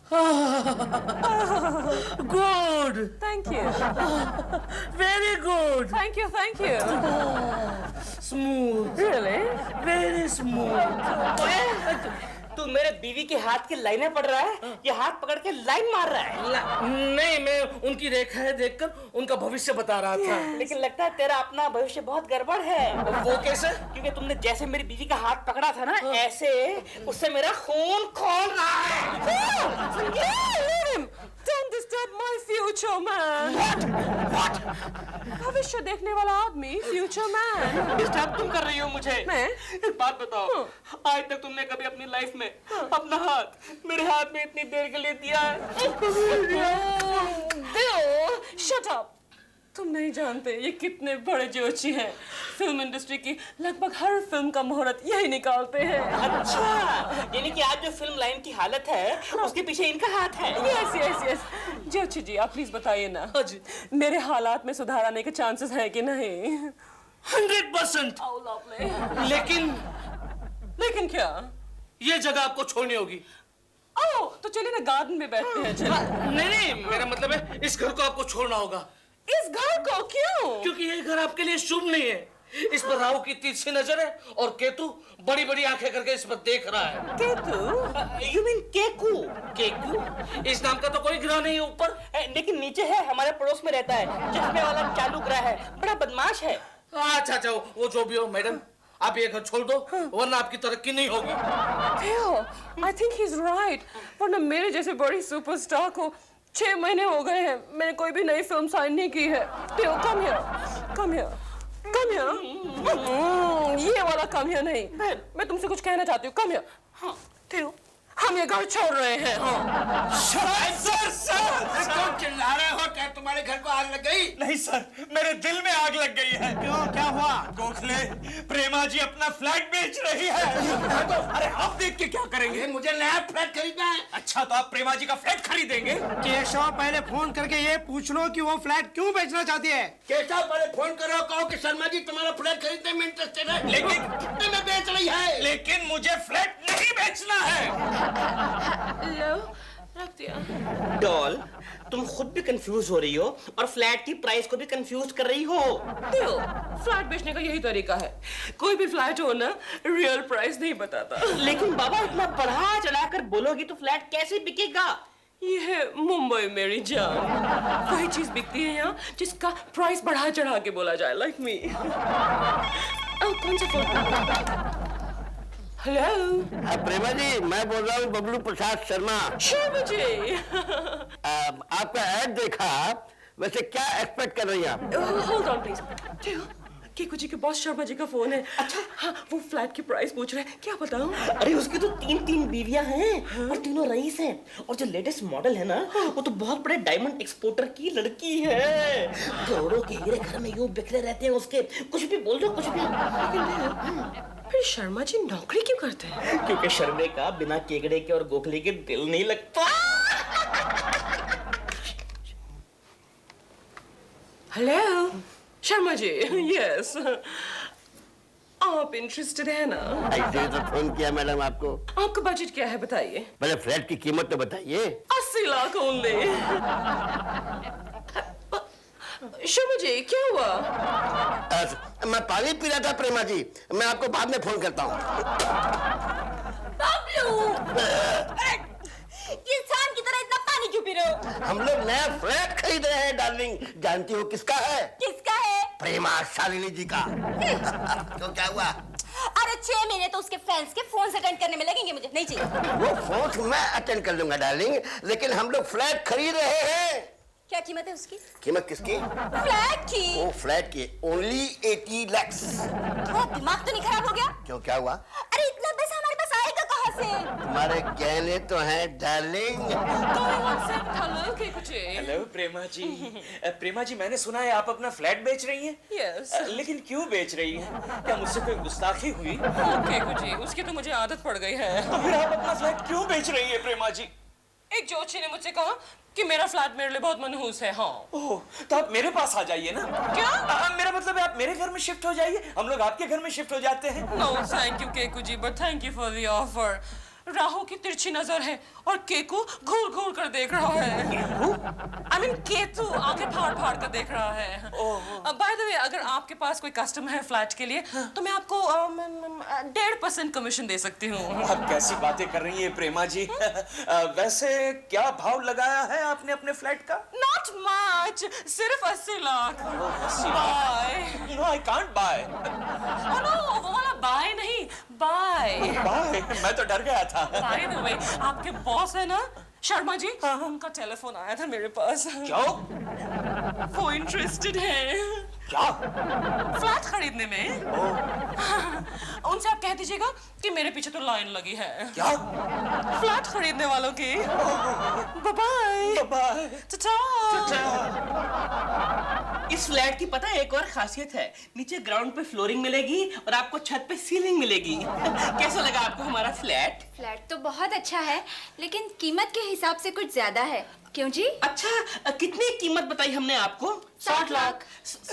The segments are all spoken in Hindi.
Good, thank you, very good, thank you, thank you. Smooth, really? Very smooth. तू मेरे बीवी के हाथ की लाइनें पढ़ रहा है, ये हाथ पकड़ के लाइन मार रहा है। नहीं, मैं उनकी रेखाएं देखकर उनका भविष्य बता रहा था। लेकिन लगता है तेरा अपना भविष्य बहुत गड़बड़ है। वो कैसे? क्योंकि तुमने जैसे मेरी बीवी का हाथ पकड़ा था ना, ऐसे उससे मेरा खून खोल रहा है। Don't disturb my future man. What? भविष्य देखने वाला आदमी, future man. डिस्टर्ब तुम कर रही हो मुझे। मैं? एक बात बताओ, आज तक तुमने कभी अपनी लाइफ में अपना हाथ मेरे हाथ में इतनी देर के लिए दिया है? Bill, shut up. तुम नहीं जानते ये कितने बड़े जोशी हैं। फिल्म इंडस्ट्री की लगभग हर फिल्म का मुहूर्त यही निकालते हैं। अच्छा, यानी कि आज जो फिल्म लाइन की हालत है, उसके पीछे इनका हाथ है। Yes yes yes. Joshi ji, आप प्लीज बताइए ना, जी। मेरे हालात में सुधार आने के चांसेस है कि नहीं? 100%। Oh, lovely. लेकिन क्या? ये जगह आपको छोड़नी होगी। ओह, तो चलिए ना गार्डन में बैठते हैं। चलिए। नहीं, मेरा मतलब है इस घर को आपको छोड़ना होगा। इस घर को क्यों? क्योंकि ये घर आपके लिए शुभ नहीं है। इस पर राहु की तीसरी नजर है और केतु बड़ी बड़ी आंखें करके इस पर देख रहा है। केतु? You mean Keku? केकु? इस नाम का तो कोई ग्रह नहीं है ऊपर, लेकिन नीचे है, हमारे पड़ोस में रहता है, चश्मे वाला चालू ग्रह है, बड़ा बदमाश है। अच्छा, वो जो भी हो मैडम, आप ये घर छोड़ दो, वरना आपकी तरक्की नहीं होगी। Phil, I think he's right. वरना मेरे जैसे बड़ी सुपरस्टार को 6 महीने हो गए हैं, मैंने कोई भी नई फिल्म साइन नहीं की है। Phil, come here, come here, come here. ये वाला come here नहीं। मैं तुमसे कुछ कहना चाहती हूँ। Come here. Phil, हम ये घर छोड़ रहे हैं। सर क्यों चिल्ला रहे हो? क्या तुम्हारे घर को आग लग गई? नहीं सर, मेरे दिल में आग लग गई है। क्यों, क्या हुआ? गोखले, प्रेमा जी अपना फ्लैट बेच रही है। अरे आप देख के क्या करेंगे? मुझे नया फ्लैट खरीदना है। अच्छा, तो आप प्रेमा जी का फ्लैट खरीदेंगे? केशव, पहले फोन करके ये पूछ लो कि वो फ्लैट क्यों बेचना चाहती है। केशव, पहले फोन करो, कहो कि शर्मा जी तुम्हारा फ्लैट खरीदने में इंटरेस्टेड है। लेकिन कितने में बेच रही है? लेकिन मुझे फ्लैट नहीं बेचना है। लो, रख दिया। डॉल, तुम खुद भी कंफ्यूज हो रही हो और फ्लैट की प्राइस को भी कंफ्यूज कर रही हो। Phil, फ्लैट बेचने का यही तरीका है। कोई भी फ्लैट हो ना, रियल प्राइस नहीं बताता। लेकिन बाबा, इतना बढ़ा चढ़ाकर बोलोगी तो फ्लैट कैसे बिकेगा? ये है मुंबई मेरी जान। वही चीज बिकती है यहाँ जिसका प्राइस बढ़ा चढ़ा के बोला जाए, लाइक मी। कौन सा फोन? हेलो। प्रेमा जी, मैं बोल रहा हूँ बबलू प्रसाद शर्मा। शर्मा जी। आपका ऐड देखा, वैसे क्या एक्सपेक्ट कर रही हैं आप? Hold on please. Keku ji के बॉस शर्मा जी का फोन है। अच्छा, हाँ, वो फ्लैट की प्राइस पूछ रहे हैं। क्या बताऊं? अरे उसकी तो 3 बीवियां हैं और तीनों रईस हैं। और जो लेटेस्ट मॉडल है ना, वो तो बहुत बड़े डायमंड एक्सपोर्टर की लड़की है। करोड़ों के हीरे घर में यूं बिखरे रहते हैं उसके। कुछ भी बोल दो, कुछ भी। फिर शर्मा जी नौकरी क्यों करते हैं? क्योंकि शर्मे का बिना केकड़े के और गोखले के दिल नहीं लगता। हेलो शर्मा जी। यस, आप इंटरेस्टेड है ना? ऐसे तो फोन किया मैडम आपको। आपका बजट क्या है बताइए? पहले फ्लैट की कीमत तो बताइए। 80 लाख ओनली। शर्मा जी, क्या हुआ? मैं पानी पी रहा था प्रेमा जी, मैं आपको बाद में फोन करता हूँ। किस शाम की तरह इतना पानी क्यों पी रहे हो? हम लोग नया फ्लैट खरीद रहे हैं डार्लिंग। जानती हो किसका है? किसका है? प्रेमा शालिनी जी का। तो क्या हुआ? अरे 6 महीने तो उसके फैंस के फोन से अटेंड करने में लगेंगे, मुझे नहीं चाहिए। वो फोन मैं अटेंड कर लूंगा डार्लिंग, लेकिन हम लोग फ्लैट खरीद रहे हैं। क्या कीमत है उसकी? कीमत किसकी? फ्लैट की। वो फ्लैट की ओनली 80 लाख। थोड़ा दिमाग तो नहीं खराब हो गया? क्यों, क्या हुआ? अरे इतना पैसा हमारे पास आएगा कहाँ से? तुम्हारे गहने तो हैं डार्लिंग। हेलो केकू जी। हेलो प्रेमा जी। प्रेमा जी, मैंने सुना है आप अपना फ्लैट बेच रही हैं? यस। लेकिन क्यों बेच रही हैं? क्या मुझसे कोई गुस्ताखी हुई? केकू जी, उसकी तो मुझे आदत पड़ गई है। तो फिर आप अपना फ्लैट क्यों बेच रही है प्रेमा जी? एक जोशी ने मुझसे कहा कि मेरा फ्लैट मेरे लिए बहुत मनहूस है। हाँ। ओह, तो आप मेरे पास आ जाइए ना। क्या? मेरा मतलब है आप मेरे घर में शिफ्ट हो जाइए, हम लोग आपके घर में शिफ्ट हो जाते हैं। No thank you Keku ji, but thank you for the offer. Rahu की तिरछी नजर है और केकू घूर घूर कर देख रहा है। आई मीन केतु आंखें फाड़ फाड़ कर देख रहा है। बाय द वे, अगर आपके पास कोई कस्टमर है फ्लैट के लिए तो मैं आपको 1.5% कमीशन दे सकती हूँ। आप कैसी बातें कर रही हैं प्रेमा जी? वैसे क्या भाव लगाया है आपने अपने फ्लैट का? Not much, सिर्फ 80 lakh. Bye. No, I can't buy. No, वो वाला बाय नहीं, बाय। Buy? मैं तो डर गया था। बाय द वे, आपके बॉस है ना शर्मा जी, उनका टेलीफोन आया था मेरे पास। क्यों? वो इंटरेस्टेड है। क्या? फ्लैट खरीदने में। उनसे आप कह दीजिएगा कि मेरे पीछे तो लाइन लगी है। क्या? फ्लैट खरीदने वालों की। Bye bye. इस फ्लैट की पता है एक और खासियत है, नीचे ग्राउंड पे फ्लोरिंग मिलेगी और आपको छत पे सीलिंग मिलेगी। कैसा लगा आपको हमारा फ्लैट? फ्लैट तो बहुत अच्छा है, लेकिन कीमत के हिसाब से कुछ ज्यादा है। क्यों जी? अच्छा, कितनी कीमत बताई हमने आपको? 60 लाख।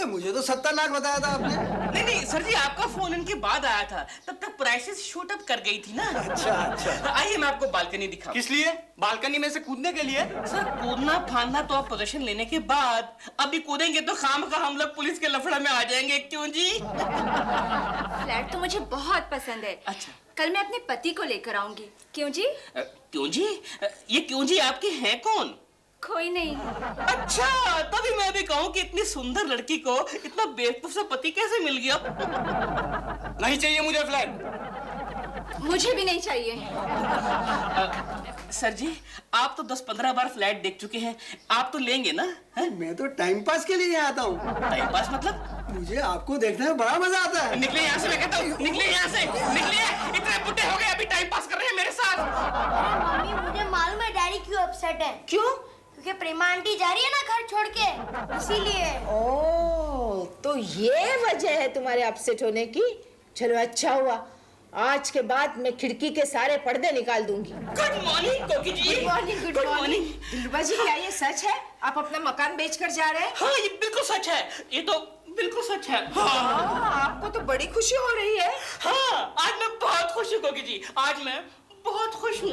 मुझे तो 70 लाख बताया था आपने। नहीं नहीं सर जी, आपका फोन इनके बाद आया था, तब तक प्राइसेस शूट अप कर गई थी ना। अच्छा। आइए मैं आपको बालकनी दिखाऊं। किस लिए? बालकनी में से कूदने के लिए? सर कूदना फांदना तो आप पोजीशन लेने के बाद, अभी कूदेंगे तो खामखा हम लोग पुलिस के लफड़ा में आ जाएंगे। क्यों जी? फ्लैट तो मुझे बहुत पसंद है। अच्छा। कल मैं अपने पति को लेकर आऊंगी। क्यों जी? क्यों जी? ये क्यों जी आपके हैं कौन? कोई नहीं। अच्छा, तभी मैं भी कहूँ कि इतनी सुंदर लड़की को इतना बेवकूफ सा पति कैसे मिल गया? नहीं चाहिए मुझे फ्लैट। मुझे भी नहीं चाहिए। सर जी, आप तो 10-15 बार फ्लैट देख चुके हैं, आप तो लेंगे ना? मैं तो टाइम पास के लिए आता हूँ। टाइम पास मतलब? मुझे आपको देखने में बड़ा मजा आता है। निकले यहाँ से, मैं कहता हूँ, निकले यहाँ से, निकलिए। इतने बुढ़े हो गए अभी टाइम पास कर रहे हैं मेरे साथ। मम्मी, मुझे मालूम है डैडी क्यों अपसेट है। क्यों? क्योंकि प्रेमा आंटी जा रही है ना घर छोड़ के, इसीलिए। ओह, तो ये वजह है तुम्हारे अपसेट होने की। चलो अच्छा हुआ, आज के बाद मैं खिड़की के सारे पर्दे निकाल दूंगी। Good morning Koki ji. Good morning, good morning. Dilruba ji, क्या ये सच है? आप अपना मकान बेचकर जा रहे हैं? हाँ, ये बिल्कुल सच है, ये तो बिल्कुल सच है। हाँ, आपको तो बड़ी खुशी हो रही है। हाँ, आज मैं बहुत खुश हूँ कोकी जी, आज मैं बहुत खुश हूँ।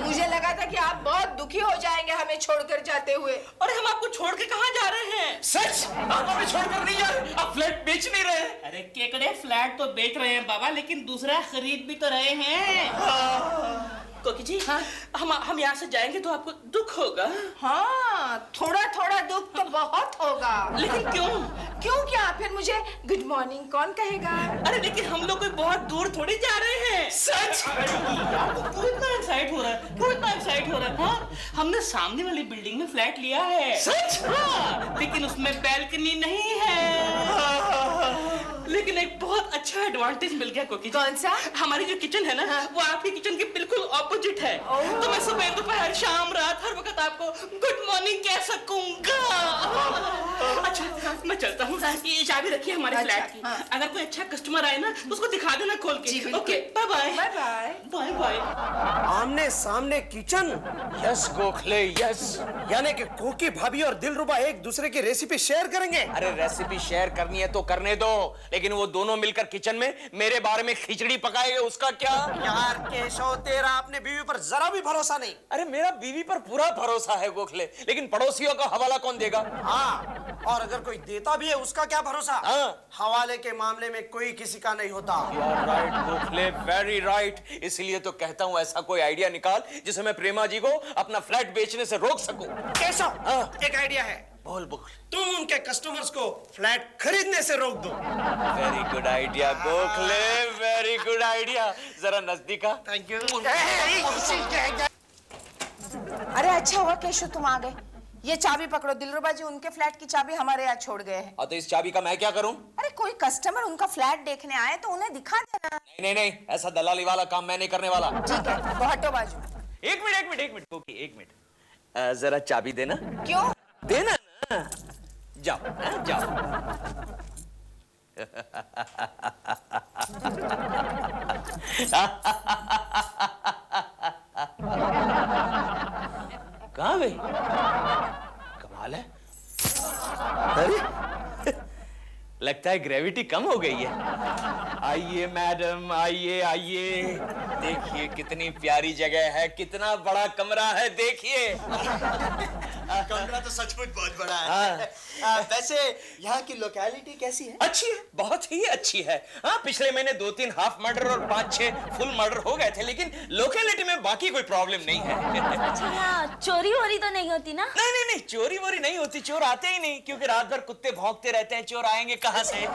मुझे लगा था कि आप बहुत दुखी हो जाएंगे हमें छोड़कर जाते हुए। और हम आपको छोड़ के कहाँ जा रहे हैं? सच? आप हमें छोड़कर नहीं जा रहे? आप फ्लैट बेच नहीं रहे? अरे केकड़े, फ्लैट तो बेच रहे हैं बाबा, लेकिन दूसरा खरीद भी तो रहे हैं। कोकी जी, हाँ? हम यहाँ से जाएंगे तो आपको दुख होगा। हाँ, थोड़ा थोड़ा दुख तो बहुत होगा। लेकिन क्यों? क्यों क्या? फिर मुझे गुड मॉर्निंग कौन कहेगा? अरे लेकिन हम लोग कोई बहुत दूर थोड़ी जा रहे हैं। सच? आपको क्यों इतना एक्साइट हो रहा है? क्यों इतना एक्साइट हो रहा है? हाँ, हमने सामने वाली बिल्डिंग में फ्लैट लिया है। सच? हाँ, लेकिन उसमें बैल्कनी नहीं है। लेकिन एक बहुत अच्छा एडवांटेज मिल गया कोकी। कौन सा? हमारी जो किचन है ना, वो आपकी किचन के बिल्कुल ऑपोजिट है। तो मैं सुबह दोपहर शाम रात हर वक्त आपको गुड मॉर्निंग कह सकूंगा। अच्छा, मैं चलता हूँ, ये चाबी रखिए हमारे फ्लैट की। अगर कोई अच्छा कस्टमर आए ना तो उसको दिखा देना खोल के। Okay, bye bye. Bye bye. Bye bye. आमने सामने किचन। Yes Gokhale, yes. यानी कि कोकी भाभी और दिलरुबा एक दूसरे की रेसिपी शेयर करेंगे। अरे रेसिपी शेयर करनी है तो करने दो, लेकिन वो दोनों मिलकर किचन में मेरे बारे में खिचड़ी पकाएंगे, उसका क्या? यार केशव, तेरा अपने बीवी पर जरा भी भरोसा नहीं। अरे मेरा बीवी पर पूरा भरोसा है गोखले, लेकिन पड़ोसियों का हवाला कौन देगा? हाँ, और अगर कोई देता भी है उसका क्या भरोसा? हाँ। हवाले के मामले में कोई किसी का नहीं होता। Right Gokhale, very right. इसलिए तो कहता हूँ ऐसा कोई आइडिया निकाल जिससे मैं प्रेमा जी को अपना फ्लैट बेचने से रोक सकूं। केशव, हाँ। एक आइडिया है। बोल बोल। तुम उनके कस्टमर्स को फ्लैट खरीदने से रोक दो। Very good idea Gokhale, very good idea. जरा नजदीक आ। Thank you. अरे अच्छा हुआ केशव तुम आ गए। ये चाबी पकड़ो, दिलरुबा जी उनके फ्लैट की चाबी हमारे यहाँ छोड़ गए हैं। और तो इस चाबी का मैं क्या करूं? अरे कोई कस्टमर उनका फ्लैट देखने आए तो उन्हें दिखा देना। नहीं नहीं नहीं, ऐसा दलाली वाला काम मैं नहीं करने वाला। ठीक है, तो हटो बाजू। एक मिनट गोकी, एक मिनट। जरा चाबी देना। क्यों? देना ना। जाओ जाओ। कहाँ गई? कमाल है। अरे लगता है ग्रेविटी कम हो गई है। आइए मैडम, आइए आइए। देखिए कितनी प्यारी जगह है, कितना बड़ा कमरा है, देखिए। कमरा तो सचमुच बहुत बड़ा है। वैसे यहाँ की लोकेलिटी कैसी है? अच्छी है, बहुत ही अच्छी है। हाँ, पिछले महीने 2-3 हाफ मर्डर और 5-6 फुल मर्डर हो गए थे, लेकिन लोकेलिटी में बाकी कोई प्रॉब्लम नहीं है। अच्छा, यहाँ चोरी वोरी तो नहीं होती ना? नहीं नहीं नहीं, चोरी वोरी नहीं होती, चोर आते ही नहीं, क्योंकि रात भर कुत्ते भौंकते रहते हैं, चोर आएंगे कहाँ से?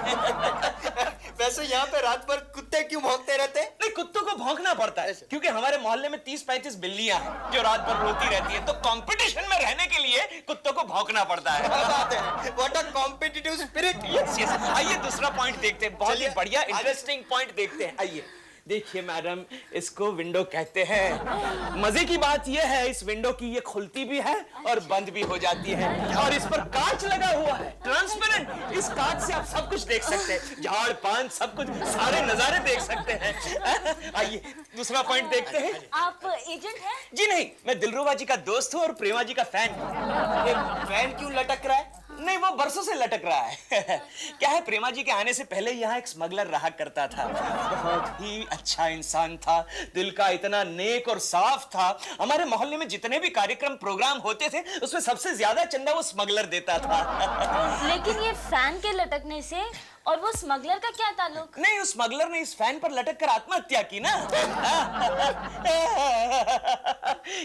वैसे यहाँ पे रात भर कुत्ते क्यों भौंकते रहते हैं? नहीं, कुत्तों को भौंकना पड़ता है, क्योंकि हमारे मोहल्ले में 30-35 बिल्लियां हैं जो रात भर रोती रहती है, तो कंपटीशन में रहने के लिए कुत्तों को भौंकना पड़ता है। क्या बात है? What a competitive spirit! Yes yes. आइए दूसरा पॉइंट देखते हैं, बहुत ही बढ़िया इंटरेस्टिंग पॉइंट देखते हैं। आइए देखिए मैडम, इसको विंडो कहते हैं। मजे की बात यह है इस विंडो की, ये खुलती भी है और बंद भी हो जाती है, और इस पर कांच लगा हुआ है, ट्रांसपेरेंट। इस कांच से आप सब कुछ देख सकते हैं, झाड़ पान सब कुछ, सारे नजारे देख सकते हैं। आइए दूसरा पॉइंट देखते हैं। आप एजेंट हैं? जी नहीं, मैं दिलरुबा जी का दोस्त हूँ और प्रेमा जी का फैन हूँ। ये फैन क्यों लटक रहा है? नहीं, वो बरसों से लटक रहा है। क्या है, प्रेमा जी के आने से पहले यहाँ एक स्मगलर रहा करता था, बहुत ही अच्छा इंसान था, दिल का इतना नेक और साफ था। हमारे मोहल्ले में जितने भी कार्यक्रम प्रोग्राम होते थे, उसमें सबसे ज्यादा चंदा वो स्मगलर देता था। लेकिन ये फैन के लटकने से और वो स्मगलर का क्या ताल्लुक? नहीं, उस स्मगलर ने इस फैन पर लटक कर आत्महत्या की ना।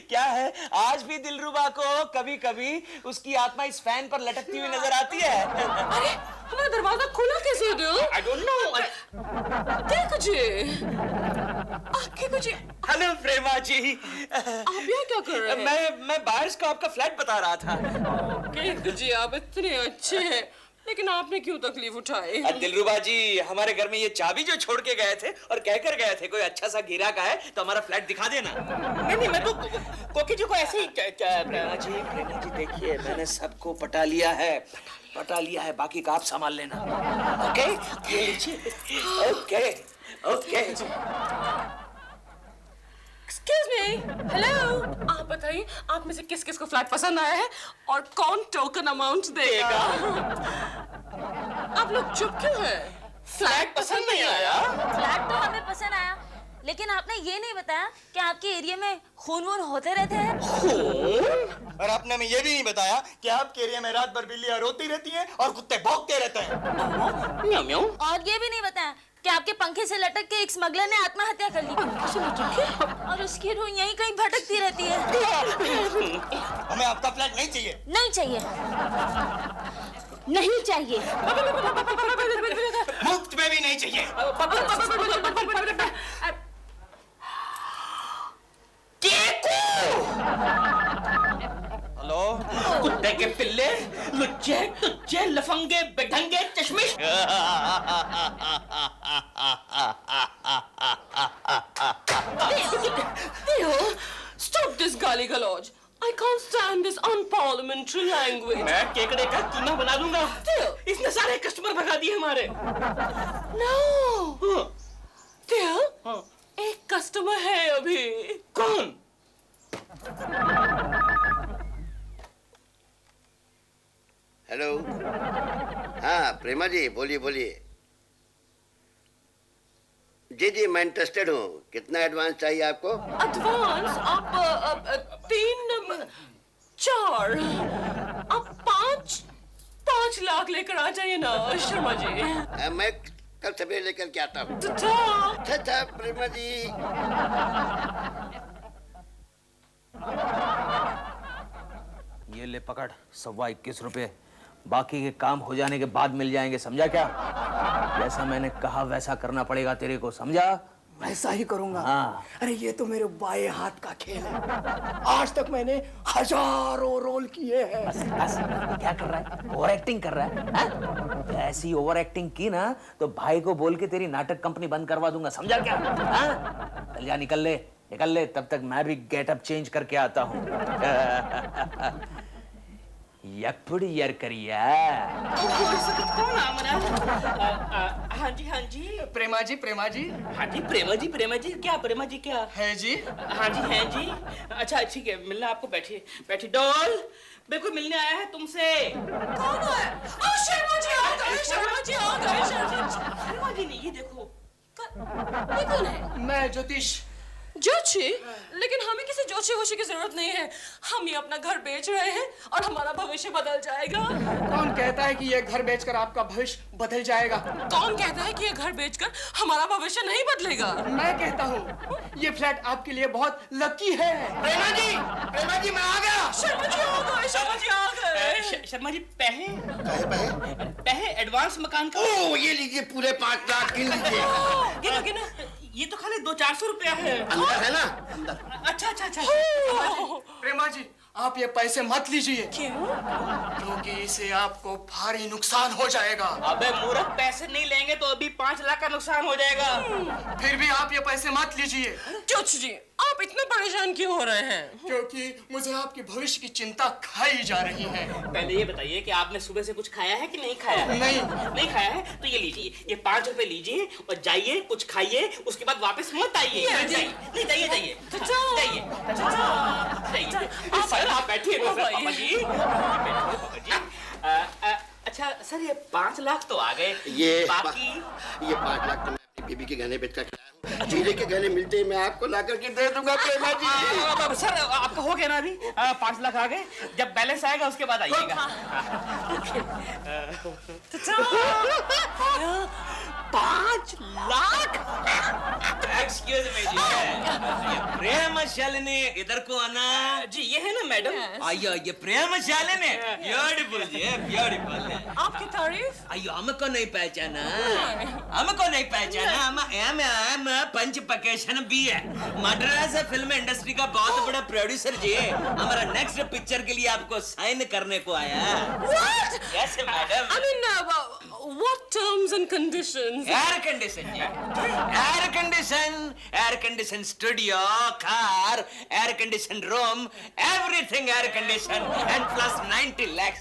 क्या है, आज भी दिलरुबा को कभी कभी उसकी आत्मा इस फैन पर लटकती हुई नजर आती है। अरे हमारा दरवाजा खुला कैसे है दिल? I don't know. क्या कुछ आके कुछ? हेलो प्रेमा जी। आप यहाँ क्या कर रहे हैं? मैं बाहर को आपका फ्लैट बता रहा था। जी आप इतने अच्छे हैं, लेकिन आपने क्यों तकलीफ उठाई? दिलरुबा जी, हमारे घर में ये चाबी जो छोड़ के गए थे और कहकर गए थे, कोई अच्छा सा गिराक है तो हमारा फ्लैट दिखा देना। नहीं, मैं तो कोकी जी को ऐसे ही प्रेमा जी देखिए, मैंने सबको पटा लिया है, बाकी का आप संभाल लेना। ओके, ये लीजिए। Okay okay. Excuse me, hello. आप बताइए, आप में से किस किस को फ्लैट पसंद आया है और कौन टोकन अमाउंट देगा? आप लोग चुप क्यों हैं? फ्लैट पसंद नहीं आया? फ्लैट तो हमें पसंद आया, लेकिन आपने ये नहीं बताया कि आपके एरिया में खून वून होते रहते हैं। और आपने हमें ये भी नहीं बताया कि आपके एरिया में रात भर बिल्लियां रोती रहती हैं और कुत्ते भौंकते रहते हैं। म्याऊ म्याऊ। और ये भी नहीं बताया कि आपके पंखे से लटक के एक स्मगलर ने आत्महत्या कर ली। पंखे से लटक के? और उसकी रूह यहीं कहीं भटकती रहती है। हमें आपका फ्लैट नहीं चाहिए। नहीं चाहिए, नहीं चाहिए। मुफ्त में भी नहीं चाहिए। हेलो, कुत्ते के पिल्ले, लुच्चे टुच्चे लफंगे बेढंगे चश्मिश। Stop this गाली गलौज. I can't stand this unparliamentary language. मैं केकड़े का कीमा बना दूंगा। इसने सारे कस्टमर भगा दिए हमारे। No. Dear, एक कस्टमर है अभी। कौन? हेलो। हाँ प्रेमा जी, बोलिए बोलिए। जी जी, मैं इंटरेस्टेड हूँ। कितना एडवांस चाहिए आपको? एडवांस आप 3 4 आप 5 लाख लेकर आ जाइए ना शर्मा जी। मैं कल सवेरे लेकर के आता हूँ। अच्छा प्रेमा जी। ये ले पकड़, 21.25 रुपए, बाकी के काम हो जाने के बाद मिल जाएंगे, समझा क्या? जैसा मैंने कहा वैसा करना पड़ेगा तेरे को, समझा? वैसा ही करूंगा। हाँ। अरे ये तो मेरे बाएं हाथ का खेल है। आज तक मैंने हजारों रोल किए हैं। बस क्या कर रहा है? ओवर एक्टिंग कर रहा है? हाँ? ऐसी ओवर एक्टिंग की ना तो भाई को बोल के तेरी नाटक कंपनी बंद करवा दूंगा, समझा क्या? हाँ? चल जा, निकल ले, तब तक मैं भी गेटअप चेंज करके आता हूँ। यपुड़ यार करिया। कौन हाँ जी। प्रेमा जी। हाँ जी, प्रेमा जी क्या? प्रेमा जी क्या है जी? हाँ जी। अच्छा ठीक है, मिलना आपको। बैठिए डॉल, मेरे को मिलने आया है तुमसे। कौन है? शर्मा जी आ गए। शर्मा जी नहीं, ये देखो ये कौन है? मैं ज्योतिष। जोशी? लेकिन हमें किसी जोशी वोशी की जरूरत नहीं है। हम ये अपना घर बेच रहे हैं और हमारा भविष्य बदल जाएगा। कौन कहता है कि ये घर बेचकर आपका भविष्य बदल जाएगा? कौन कहता है कि ये घर बेचकर हमारा भविष्य नहीं बदलेगा? मैं कहता हूँ ये फ्लैट आपके लिए बहुत लकी है। प्रेमा जी मैं आ गया। शर्मा जी आ गए, शर्मा जी आ गए। शर्मा जी पैसे कहे एडवांस मकान का। ओ ये लीजिए पूरे 5 लाख गिन लीजिए। गिनो ये तो खाली 200-400 रुपया है। अंदर है ना? अच्छा। प्रेमा जी आप ये पैसे मत लीजिए। क्यों? क्योंकि इससे आपको भारी नुकसान हो जाएगा। अबे मूर्ख, पैसे नहीं लेंगे तो अभी 5 लाख का नुकसान हो जाएगा। फिर भी आप ये पैसे मत लीजिए। जोशी जी आप इतने परेशान क्यों हो रहे हैं? क्योंकि मुझे आपके भविष्य की चिंता खाई जा रही है। पहले ये बताइए कि आपने सुबह से कुछ खाया है कि नहीं खाया? नहीं खाया है तो ये लीजिए, ये 5 रुपए लीजिए और जाइए कुछ खाइए, उसके बाद वापस मत आइए। जाइए। आप बैठिए पापा जी। अच्छा सर ये 5 लाख तो आ गए, ये बाकी ये 5 लाख तो मैं अपनी बीबी के गहने बेचकर खिलाया हूँ। हीरे के गहने मिलते ही मैं आपको ला करके दे दूंगा प्रेमा जी। सर आपका हो गया ना अभी? 5 लाख आ गए, जब बैलेंस आएगा उसके बाद आइएगा। 5 लाख? एक्सक्यूज मी जी, प्रेम शालिनी इधर को आना। जी ये है ना मैडम? आइयो ये प्रेम शालिनी, ब्यूटीफुल जी, ब्यूटीफुल। आपकी तारीफ? अयो हमको नहीं पहचाना, हम पंच पकेशन भी है, मद्रास फिल्म इंडस्ट्री का बहुत बड़ा प्रोड्यूसर जी, हमारा नेक्स्ट पिक्चर के लिए आपको साइन करने को आया। What? Yes, madam. I mean, what terms and conditions? Air condition studio, car, air condition room, everything air condition and plus 90 lakhs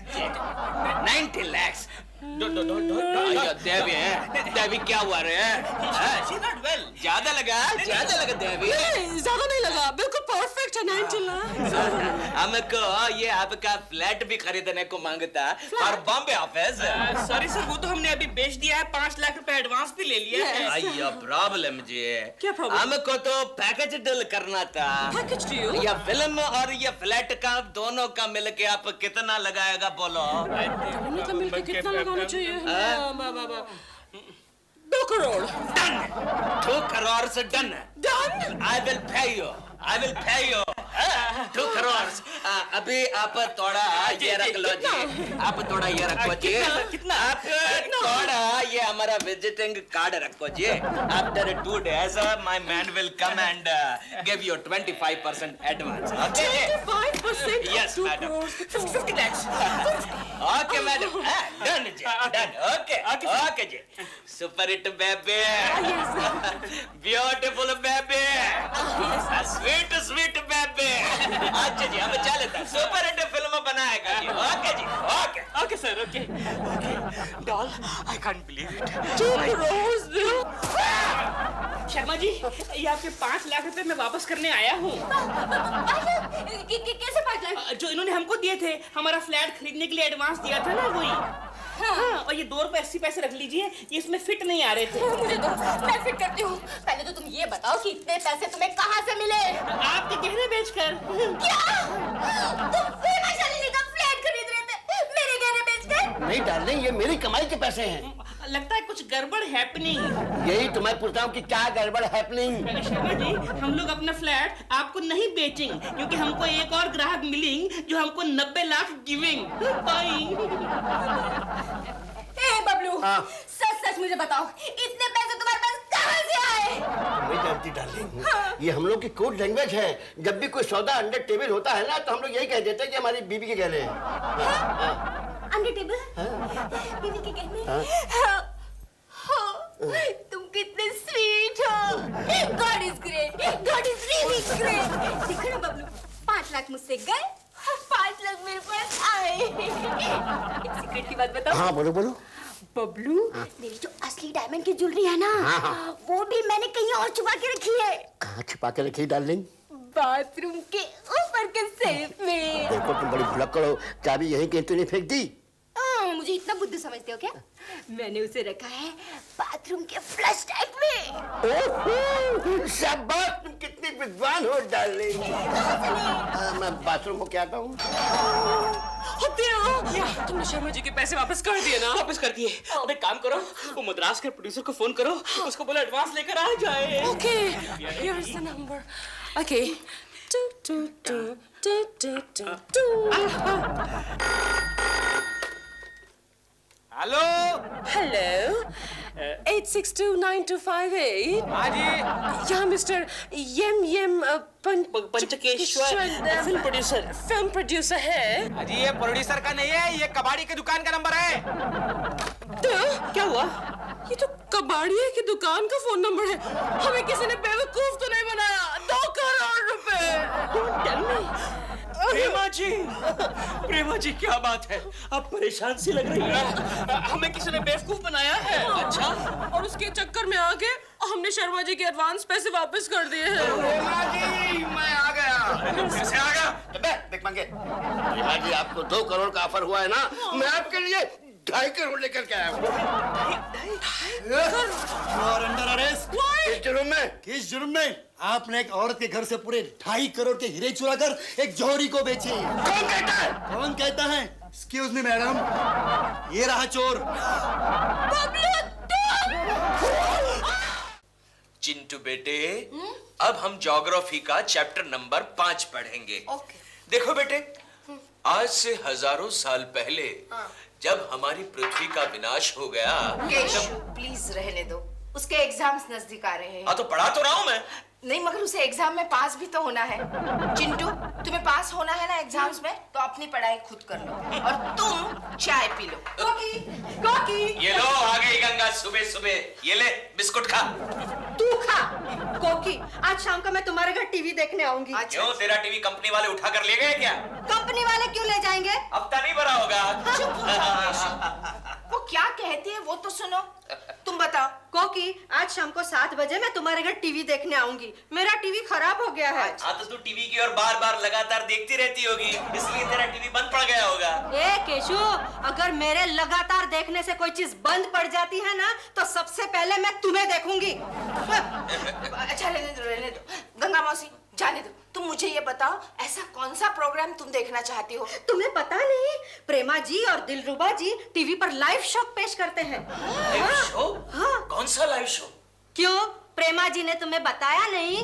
90 lakhs। देवी क्या हुआ रे? ज्यादा लगा देवी? ज्यादा नहीं लगा, बिल्कुल परफेक्ट है। 90 लाख। हमको ये आपका फ्लैट भी खरीदने को मांगता और बॉम्बे ऑफिस। सॉरी सर वो तो हमने अभी बेच दिया है, 5 लाख रुपए एडवांस भी ले लिया है। अयो प्रॉब्लम जी, क्या प्रॉब्लम? हमको तो पैकेज डील करना था। Package deal? ये फिल्म और ये फ्लैट का दोनों का मिलके आप कितना लगाएगा बोलो? दोनों का मिलके कितना लगाना चाहिए? 2 करोड़। डन। 2 करोड़ से done. I will pay you 2 crore. अभी आप थोड़ा ये रख लो जी, आप थोड़ा ये रखो जी। कितना? आप थोड़ा ये हमारा विजिटिंग कार्ड रखो जी। After 2 days my man will come and give you 25% advance. Okay? 25%? Yes, madam. 50 lakhs। Okay, madam. Done ji, done. Okay ji. Super hit baby. Beautiful baby. Sweet baby. अच्छा जी हम चलते हैं, सुपर हिट फिल्म बनाएगा जी। Okay sir, okay. Doll I can't believe it. 2 crore? Sharma ji ये आपके 5 लाख रुपए मैं वापस करने आया हूँ। कैसे 5 लाख? जो इन्होंने हमको दिए थे, हमारा फ्लैट खरीदने के लिए एडवांस दिया था ना वही। हाँ, और ये 2 रुपए 80 पैसे रख लीजिए, ये इसमें फिट नहीं आ रहे थे। मुझे दो, मैं फिट करती हूँ। पहले तो तुम ये बताओ कि इतने पैसे तुम्हें कहाँ से मिले? आपके गहने बेचकर। क्या? तुम प्रेमा शालिनी का फ्लैट खरीद रहे थे मेरे गहने बेचकर? नहीं डार्लिंग ये मेरी कमाई के पैसे हैं। लगता है कुछ गड़बड़ हैपनिंग। यही तो मैं पूछता हूँ कि क्या गड़बड़ हैपनिंग? शर्मा जी हम लोग अपना फ्लैट आपको नहीं बेचेंगे क्योंकि हमको एक और ग्राहक मिलेंगे जो हमको 90 लाख गिविंग। बबलू सच मुझे बताओ इतने पैसे तुम्हारे पास कहाँ से आए? नहीं जानती डार्लिंग, ये हम लोग की कोड लैंग्वेज है। जब भी कोई सौदा अंडर टेबल होता है ना तो हम लोग यही कह देते हैं कि हमारी बीबी के गहने हैं। Under table? बीबी के गहने? तुम कितने स्वीट हो। God is great, God is really great. देखो ना बबलू 5 लाख मुझसे गए, 5 लाख मेरे पास आए। एक सीक्रेट की बात बताओ। हाँ बोलो बोलो। बबलू मेरी जो असली डायमंड की ज्वेलरी है ना, वो भी मैंने कहीं और छुपा के रखी है। कहाँ छुपा के रखी डार्लिंग? बाथरूम के ऊपर के सेफ में। देखो तुम बड़ी भुलक्कड़ हो, चाबी यहीं कहीं तो नहीं फेंक दी? मुझे इतना बुद्धू समझते हो क्या? मैंने उसे रखा है बाथरूम के फ्लश टैंक में। ओहो, शाबाश, तुम कितनी विद्वान हो डार्लिंग। मैं बाथरूम को क्या कहूँ? तुमने शर्मा जी के पैसे वापस कर दिए ना? वापस कर दिए। अब एक काम करो, वो मद्रास के प्रोड्यूसर को फोन करो, उसको बोलो एडवांस लेकर आ जाए। Okay, here is the number. Okay. Hello. Hello. 8629258. हाँ जी। यहाँ मिस्टर यम पंचकेश्वर फिल्म प्रोड्यूसर। फिल्म प्रोड्यूसर है। अजी ये प्रोड्यूसर का नहीं है, ये कबाड़ी की दुकान का नंबर है। तो क्या हुआ? ये तो कबाड़िया की दुकान का फोन नंबर है। हमें किसी ने बेवकूफ तो नहीं बनाया। 2 करोड़ रुपए। प्रेमा जी क्या बात है? आप परेशान सी लग रही है। हमें किसी ने बेवकूफ बनाया है। अच्छा, और उसके चक्कर में आके हमने शर्मा जी के एडवांस पैसे वापस कर दिए हैं। प्रेमा जी, मैं आ गया। कैसे आ गया? देख मंगे, प्रेमा जी आपको 2 करोड़ का ऑफर हुआ है ना, मैं आपके लिए 2.5 करोड़ लेकर के आया हूँ। Under arrest. किस जुर्म में? किस जुर्म में? आपने एक औरत के घर से पूरे 2.5 करोड़ के हीरे चुरा कर एक जौहरी को बेचे। कौन कहता है? कौन कहता है? एक्सक्यूज मी मैडम, ये रहा चोर। चिंटू बेटे, अब हम ज्योग्राफी का चैप्टर नंबर 5 पढ़ेंगे। देखो बेटे, आज से हजारों साल पहले जब हमारी पृथ्वी का विनाश हो गया, प्लीज रहने दो, उसके एग्जाम्स नजदीक आ रहे हैं। हाँ तो पढ़ा तो रहा हूं मैं। नहीं, मगर उसे एग्जाम में पास भी तो होना है। चिंटू, तुम्हें पास होना है ना एग्जाम्स में, तो अपनी पढ़ाई खुद कर लो और तुम चाय पी लो। कोकी, ये लो, आ गई गंगा सुबह सुबह। ये ले बिस्कुट खा। तू खा। कोकी, आज शाम को मैं तुम्हारे घर टीवी देखने आऊंगी। क्यों, तेरा टीवी कंपनी वाले उठा कर ले गए क्या? कंपनी वाले क्यों ले जाएंगे? हफ्ता नहीं भरा होगा। चुप हो जाओ। वो क्या कहती है वो तो सुनो। तुम बताओ। कोकी, आज शाम को 7 बजे मैं तुम्हारे घर टीवी देखने आऊंगी। मेरा टीवी खराब हो गया है। हाँ तो तू टीवी की ओर बार बार लगातार देखती रहती होगी, इसलिए तेरा टीवी बंद पड़ गया होगा। ए केशु, अगर मेरे लगातार देखने से कोई चीज बंद पड़ जाती है ना, तो सबसे पहले मैं तुम्हें देखूंगी। अच्छा रहने दो। गंगा मौसी, जाने दो। तुम मुझे ये बताओ, ऐसा कौन सा प्रोग्राम तुम देखना चाहती हो? तुम्हें पता नहीं, प्रेमा जी और दिलरुबा जी टीवी पर लाइव शो पेश करते हैं। Live show? हाँ। कौन सा लाइव शो? क्यों, प्रेमा जी ने तुम्हें बताया नहीं?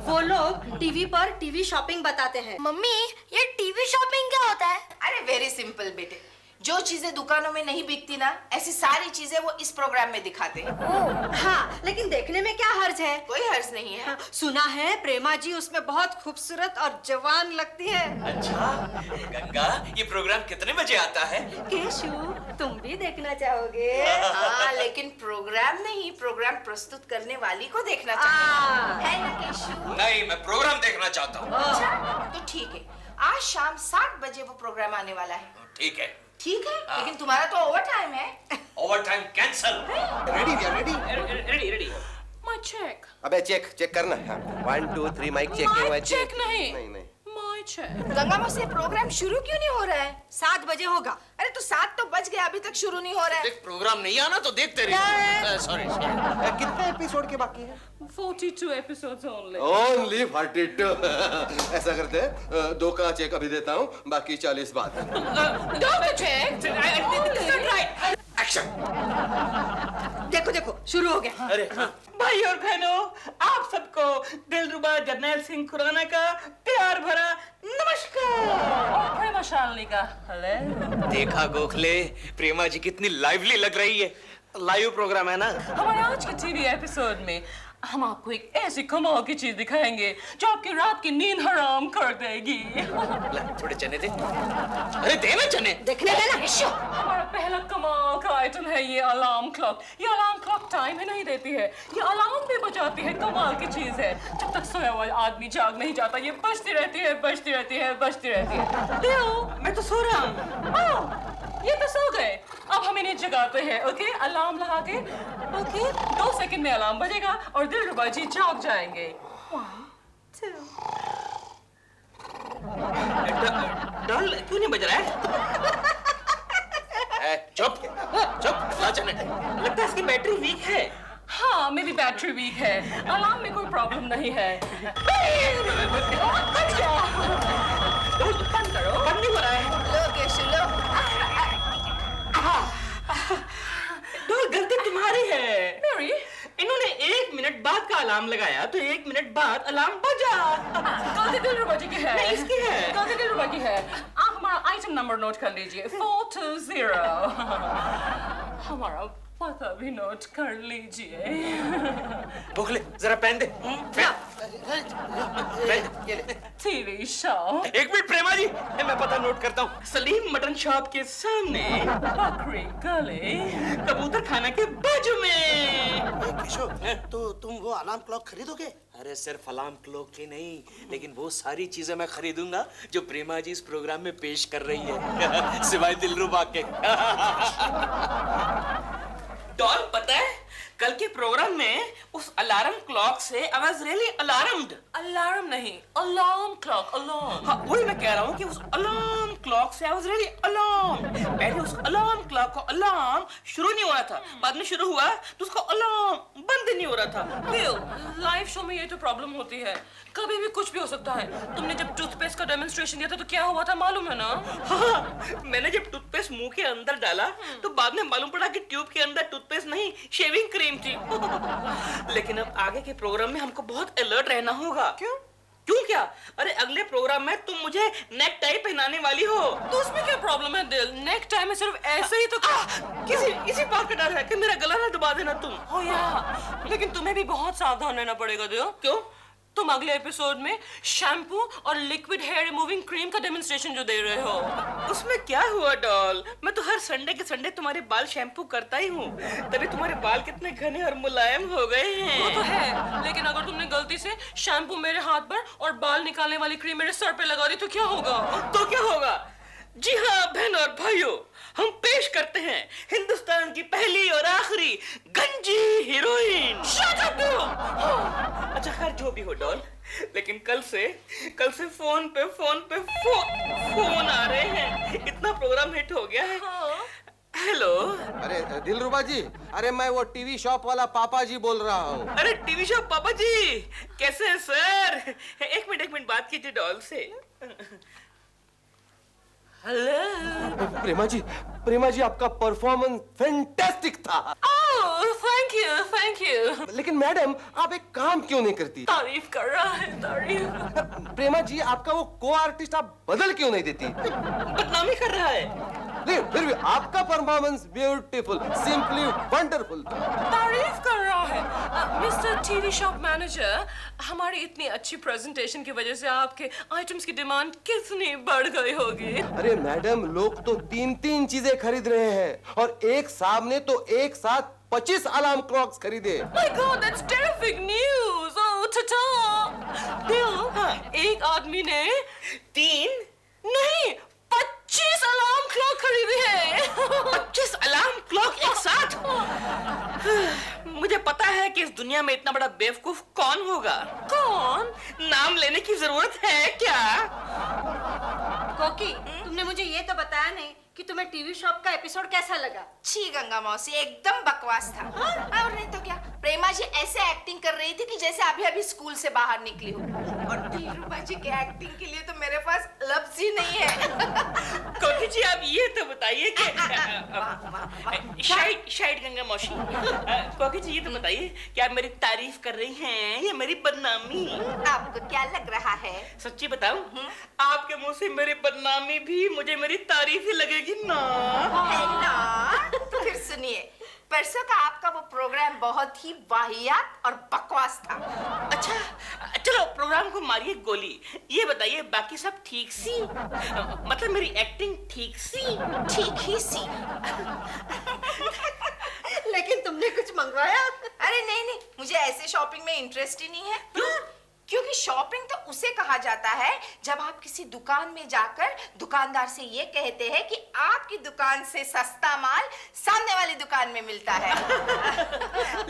वो लोग टीवी पर टीवी शॉपिंग बताते हैं। मम्मी, ये टीवी शॉपिंग क्या होता है? अरे वेरी सिंपल बेटे, जो चीजें दुकानों में नहीं बिकती ना, ऐसी सारी चीजें वो इस प्रोग्राम में दिखाते हैं। हाँ, लेकिन देखने में क्या हर्ज है? कोई हर्ज नहीं है। हाँ, सुना है प्रेमा जी उसमें बहुत खूबसूरत और जवान लगती है। अच्छा गंगा, ये प्रोग्राम कितने बजे आता है? केशु, तुम भी देखना चाहोगे? हाँ, लेकिन प्रोग्राम नहीं, प्रोग्राम प्रस्तुत करने वाली को देखना चाहोगे, है ना केशु? नहीं, मैं प्रोग्राम देखना चाहता हूँ। अच्छा, तो ठीक है, आज शाम 7 बजे वो प्रोग्राम आने वाला है। ठीक है। ठीक है, लेकिन तुम्हारा तो ओवर टाइम है। Over time cancel. रेडी भैया, रेडी। My check. अबे चेक करना है। 1 2 3 माइक चेक My हुआ। check नहीं। नहीं। My check. गंगा मौसी, प्रोग्राम शुरू क्यों नहीं हो रहा है? 7 बजे होगा। अरे तो 7 तो बज गया, अभी तक शुरू नहीं हो रहा है। देख, प्रोग्राम नहीं आना तो देखते रहिए। सॉरी। कितने एपिसोड के बाकी हैं? 42 episodes only. ओनली 42। ऐसा करते हैं, 2 का चेक अभी देता हूँ, बाकी 40 बाद। Don't check. Right. एक्शन। देखो शुरू हो गया। अरे भाई और बहनों, आप सबको दिलरुबा जर्नैल सिंह खुराना का प्यार भरा नमस्कार। और प्रेमा शालिनी का हेलो। देखा गोखले, प्रेमा जी कितनी लाइवली लग रही है। लाइव प्रोग्राम है ना। हमारे आज के टीवी एपिसोड में हम आपको एक ऐसी कमाल की चीज दिखाएंगे जो आपकी रात की नींद हराम कर देगी। थोड़े चने दे। अरे दे ना चने। देखने देना। हमारा पहला कमाल का आइटम है ये अलार्म क्लॉक। ये अलार्म क्लॉक टाइम ही नहीं देती है, ये अलार्म भी बजाती है। कमाल की चीज है। जब तक सोया हुआ आदमी जाग नहीं जाता, ये बजती रहती है, बजती रहती है, बजती रहती है। दिल, मैं तो सो रहा हूँ। ये तो सो गए। अब हम इन्हें जगाते हैं। ओके, अलार्म लगा के। ओके, 2 सेकंड में अलार्म बजेगा और दिलरुबा जी जाग जाएंगे। 1 2। डल क्यों नहीं बज रहा है? चुप चुप ना चले। लगता है इसकी बैटरी वीक है। हाँ, मेरी बैटरी वीक है। अलार्म में कोई प्रॉब्लम नहीं है। बंद करो। बंद नहीं हो रहा है। लो केशु लो। डॉल गलती तुम्हारी है। मेरी? इन्होंने 1 मिनट बाद का अलार्म लगाया तो 1 मिनट बाद अलार्म बजा। गलती दिलरुबा जी की है। नहीं, इसकी है। गलती दिलरुबा की है। आप हमारा आइटम नंबर नोट कर लीजिए। 420। हमारा पता भी नोट कर लीजिए। बोखले जरा पहन दे। TV show. 1 minute Prema ji, मैं पता नोट करता हूँ। सलीम मटन शॉप के सामने, बकरी गली, कबूतर खाना के बाजू में। केशव, तो तुम वो अलार्म क्लॉक खरीदोगे? अरे सिर्फ अलार्म क्लॉक ही नहीं, लेकिन वो सारी चीजें मैं खरीदूंगा जो प्रेमा जी इस प्रोग्राम में पेश कर रही है, सिवाय दिलरुबा के। डॉल, पता है कल के प्रोग्राम में उस अलार्म क्लॉक से I was really alarmed. Alarm नहीं, अलार्म क्लॉक, अलार्म। हाँ, वही मैं कह रहा हूँ कि उस अलार्म क्लॉक से आई वाज रियली अलार्म्ड। पहले उस अलार्म क्लॉक का अलार्म शुरू नहीं हो रहा था, बाद में शुरू हुआ तो उसका अलार्म बंद नहीं हो रहा था। बिल, लाइव शो में ये तो प्रॉब्लम होती है, कभी भी कुछ भी हो सकता है। तुमने जब टूथपेस्ट का डेमोन्स्ट्रेशन दिया था तो क्या हुआ था मालूम है ना? हाँ, मैंने जब टूथपेस्ट मुंह के अंदर डाला तो बाद में मालूम पड़ा कि ट्यूब के अंदर टूथपेस्ट नहीं, शेविंग क्रीम थी। लेकिन अब आगे के प्रोग्राम में हमको बहुत अलर्ट रहना होगा। क्यों? क्यों क्या? अरे अगले प्रोग्राम में तुम मुझे नेक टाई पहनाने वाली हो। तो उसमें क्या प्रॉब्लम है दिल? नेक टाई में सिर्फ ऐसे ही तो इसी बात का डर है कि मेरा गला ना दबा देना तुम। हो या, लेकिन तुम्हें भी बहुत सावधान रहना पड़ेगा दिल। क्यों? तुम अगले एपिसोड में शैम्पू और लिक्विड हेयर रिमूविंग क्रीम का डेमोन्स्ट्रेशन जो दे रहे हो। उसमें क्या हुआ डॉल? मैं तो हर संडे के संडे तुम्हारे बाल शैम्पू करता ही हूँ, तभी तुम्हारे बाल कितने घने और मुलायम हो गए हैं। वो तो है, लेकिन अगर तुमने गलती से शैम्पू मेरे हाथ पर और बाल निकालने वाली क्रीम मेरे सर पे लगा दी तो क्या होगा? तो क्या होगा? जी हाँ बहन और भाइयों, हम पेश करते हैं हिंदुस्तान की पहली और आखिरी गंजी हीरोइन। अच्छा खैर जो भी हो डॉल, लेकिन कल से फोन पे फोन आ रहे हैं। इतना प्रोग्राम हिट हो गया है। हेलो। अरे दिलरुबा जी, अरे मैं वो टीवी शॉप वाला पापा जी बोल रहा हूँ। अरे टीवी शॉप पापा जी, कैसे हैं सर? एक मिनट बात कीजिए डॉल से। हेलो। प्रेमा जी आपका परफॉर्मेंस फैंटास्टिक था। ओह, थैंक यू। लेकिन मैडम आप एक काम क्यों नहीं करती? तारीफ कर रहा है, तारीफ। प्रेमा जी आपका वो को आर्टिस्ट आप बदल क्यों नहीं देती? बदनामी कर रहा है। नहीं, फिर भी आपका परफॉर्मेंस ब्यूटीफुल, सिंपली वंडरफुल। तारीफ कर रहा है। मिस्टर टीवी शॉप मैनेजर, हमारी इतनी अच्छी प्रेजेंटेशन की वजह से आपके आइटम्स की डिमांड कितनी बढ़ गई होगी। अरे मैडम, लोग तो 3 चीजें खरीद रहे हैं और एक सामने तो एक साथ 25 अलार्म क्लॉक्स खरीदे। My God, that's terrific news. Oh, ta-ta. दिल, एक आदमी ने 3 नहीं 25 अलार्म क्लॉक खरीदे हैं। 25 अलार्म क्लॉक एक साथ? मुझे पता है कि इस दुनिया में इतना बड़ा बेवकूफ कौन होगा। कौन? नाम लेने की जरूरत है क्या? कोकी, तुमने मुझे ये तो बताया नहीं कि तुम्हें टीवी शॉप का एपिसोड कैसा लगा? छी गंगा मौसी, एकदम बकवास था। हाँ? और नहीं तो क्या, प्रेमा जी ऐसे एक्टिंग कर रही थी कि जैसे अभी अभी स्कूल से बाहर निकली हो। और दिलरुबा जी के एक्टिंग के लिए तो मेरे पास लफ्ज ही नहीं है। कोकी जी आप ये तो बताइए कि शायद गंगा मौसी, कोकी जी ये तो बताइए कि आप मेरी तारीफ कर रही हैं या मेरी बदनामी? आपको क्या लग रहा है? सच्ची बताऊं, आपके मुंह से मेरी बदनामी भी मुझे मेरी तारीफ ही लगेगी ना। है ना? तो फिर सुनिए, परसों का आपका वो प्रोग्राम बहुत ही वाहियात और बकवास था। अच्छा चलो प्रोग्राम को मारिए गोली। ये बताइए बाकी सब ठीक सी? मतलब मेरी एक्टिंग ठीक सी? ठीक ही सी। लेकिन तुमने कुछ मंगवाया? अरे नहीं, मुझे ऐसे शॉपिंग में इंटरेस्ट ही नहीं है। क्योंकि शॉपिंग तो उसे कहा जाता है जब आप किसी दुकान में जाकर दुकानदार से ये कहते हैं कि आपकी दुकान से सस्ता माल सामने वाली दुकान में मिलता है।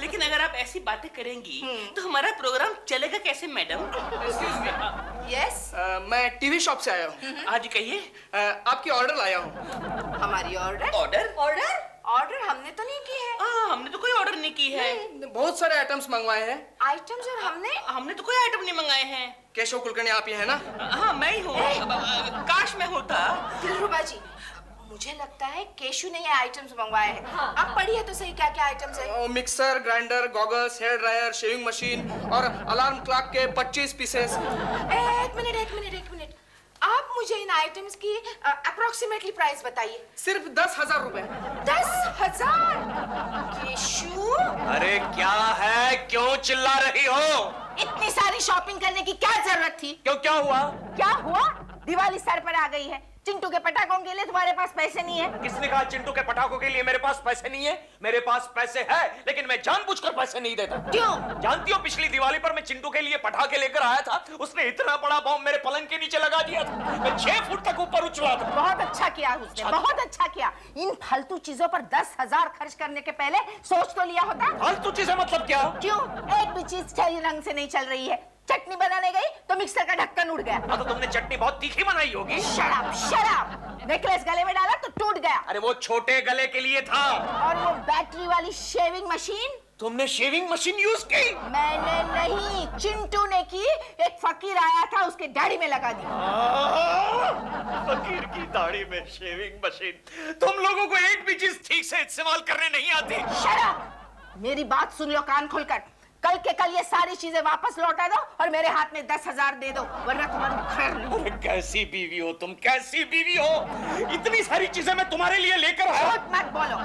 लेकिन अगर आप ऐसी बातें करेंगी तो हमारा प्रोग्राम चलेगा कैसे मैडम? यस मैं टीवी शॉप से आया हूँ। हाँ जी कहिए। आपकी ऑर्डर लाया हूँ। हमारी ऑर्डर? ऑर्डर? ऑर्डर हमने तो नहीं की है। हमने तो कोई ऑर्डर नहीं की है। बहुत सारे आइटम्स मंगवाए हैं। आइटम्स? और हमने तो कोई आइटम नहीं मंगाए हैं। केशव कुलकर्णी आप ही है ना? हाँ मैं ही हूँ। काश मैं होता। दिलरुबा जी, मुझे लगता है केशु ने ये आइटम्स मंगवाए हैं। आप पढ़िए तो सही क्या क्या आइटम्स है। Mixer, grinder, goggles, hair dryer, shaving machine और अलार्म क्लॉक के 25 पीसेस। एक मिनट, आप मुझे इन आइटम्स की अप्रोक्सीमेटली प्राइस बताइए। सिर्फ 10,000 रुपए। 10,000? केशु, अरे क्या है, क्यों चिल्ला रही हो? इतनी सारी शॉपिंग करने की क्या जरूरत थी? क्यों, क्या हुआ? क्या हुआ? दिवाली सर पर आ गई है। चिंटू के पटाखों के लिए तुम्हारे पास पैसे नहीं है। किसने कहा चिंटू के पटाखों के लिए मेरे पास पैसे नहीं है? मेरे पास पैसे है, लेकिन मैं जानबूझकर पैसे नहीं देता। क्यों? जानती हो, पिछली दिवाली पर मैं चिंटू के लिए पटाखे लेकर आया था, उसने इतना बड़ा बॉम्ब मेरे पलंग के नीचे लगा दिया था। मैं 6 फुट तक ऊपर उछला था। बहुत अच्छा किया उसने, बहुत अच्छा किया। इन फालतू चीजों पर 10,000 खर्च करने के पहले सोच तो लिया होता। फालतू चीजें मतलब क्या? क्यों? एक भी चीज सही रंग से नहीं चल रही है। चटनी बनाने गई तो मिक्सर का ढक्कन उड़ गया। तो तुमने चटनी बहुत तीखी बनाई होगी। शराब। नेकलेस गले में डाला तो टूट गया। अरे वो छोटे गले के लिए था। और वो बैटरी वाली शेविंग मशीन? तुमने शेविंग मशीन यूज की? मैंने नहीं, चिंटू ने की। एक फकीर आया था, उसके दाढ़ी में लगा दी। फकीर की दाढ़ी में शेविंग मशीन? तुम लोगों को एक भी चीज ठीक से इस्तेमाल करने नहीं आती। शराब। मेरी बात सुन लो कान खोलकर। कल के कल ये सारी चीजें वापस लौटा दो और मेरे हाथ में 10,000 दे दो, वरना तुम्हारी खैर नहीं। अरे कैसी बीवी हो तुम, कैसी बीवी हो? इतनी सारी चीजें मैं तुम्हारे लिए लेकर आया। झूठ मत बोलो।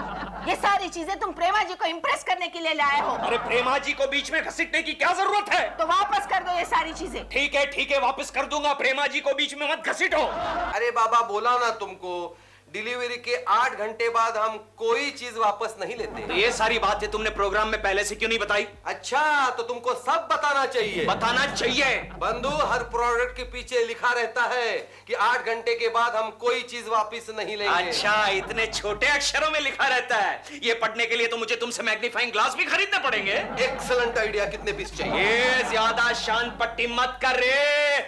ये सारी चीजें तुम प्रेमा जी को इम्प्रेस करने के लिए लाए हो। अरे प्रेमा जी को बीच में घसीटने की क्या जरूरत है? तो वापस कर दो ये सारी चीजें। ठीक है, वापस कर दूंगा। प्रेमा जी को बीच में मत घसीटो। अरे बाबा, बोला ना तुमको, डिलीवरी के 8 घंटे बाद हम कोई चीज वापस नहीं लेते। तो ये सारी बातें तुमने प्रोग्राम में पहले से क्यों नहीं बताई? अच्छा, तो तुमको सब बताना चाहिए। बताना चाहिए। बंधु, हर प्रोडक्ट के पीछे लिखा रहता है कि 8 घंटे के बाद हम कोई चीज वापस नहीं लेंगे। अच्छा, इतने छोटे अक्षरों में लिखा रहता है। ये पढ़ने के लिए तो मुझे तुमसे मैग्नीफाइंग ग्लास भी खरीदने पड़ेंगे। Excellent idea. कितने पीस चाहिए? ये ज्यादा शान पट्टी मत कर रे,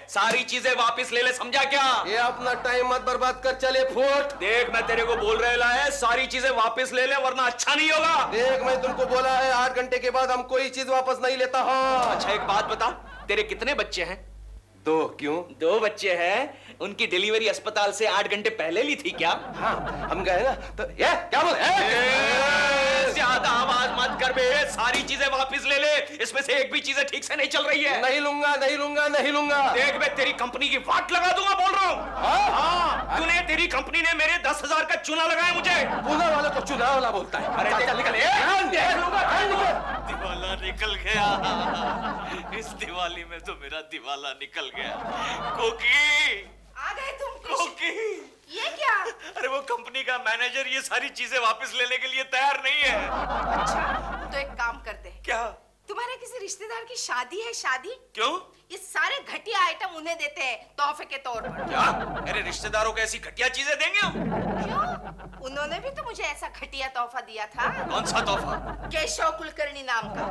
सारी चीजें वापस ले ले, समझा क्या? ये अपना टाइम मत बर्बाद कर, चले फुट। देख, मैं तेरे को बोल रहा है, सारी चीजें वापस ले ले, वरना अच्छा नहीं होगा। देख, मैं तुमको बोला है 8 घंटे के बाद हम कोई चीज वापस नहीं लेता। हाँ। अच्छा, एक बात बता, तेरे कितने बच्चे हैं? 2। क्यों? 2 बच्चे हैं। उनकी डिलीवरी अस्पताल से 8 घंटे पहले ली थी क्या? हाँ, हम गए ना तो। ये क्या बोल? ज्यादा आवाज मत कर बे, सारी चीजें वापस ले ले। इसमें से एक भी चीजें ठीक से नहीं चल रही है। नहीं लूंगा। देख, मैं तेरी कंपनी की वाट लगा दूंगा, बोल रहा हूँ। हाँ, तूने, तेरी कंपनी ने मेरे 10,000 का चूना लगाया मुझे। चूना वाला को चूना वाला बोलता है। अरे चल निकल। दिवाला निकल गया। इस दिवाली में तो मेरा दिवाला निकल गया। कोकी, आ गए तुम? कोकी, ये क्या? अरे वो कंपनी का मैनेजर ये सारी चीजें वापस लेने के लिए तैयार नहीं है। अच्छा, तो एक काम करते हैं। क्या? तुम्हारे किसी रिश्तेदार की शादी है? शादी क्यों? ये सारे घटिया आइटम उन्हें देते हैं तोहफे के तौर पर। क्या? मेरे रिश्तेदारों को ऐसी घटिया चीजें देंगे हम? क्यों? उन्होंने भी तो मुझे ऐसा घटिया तोहफा दिया था। कौन सा तोहफा? केशव कुलकर्णी नाम का।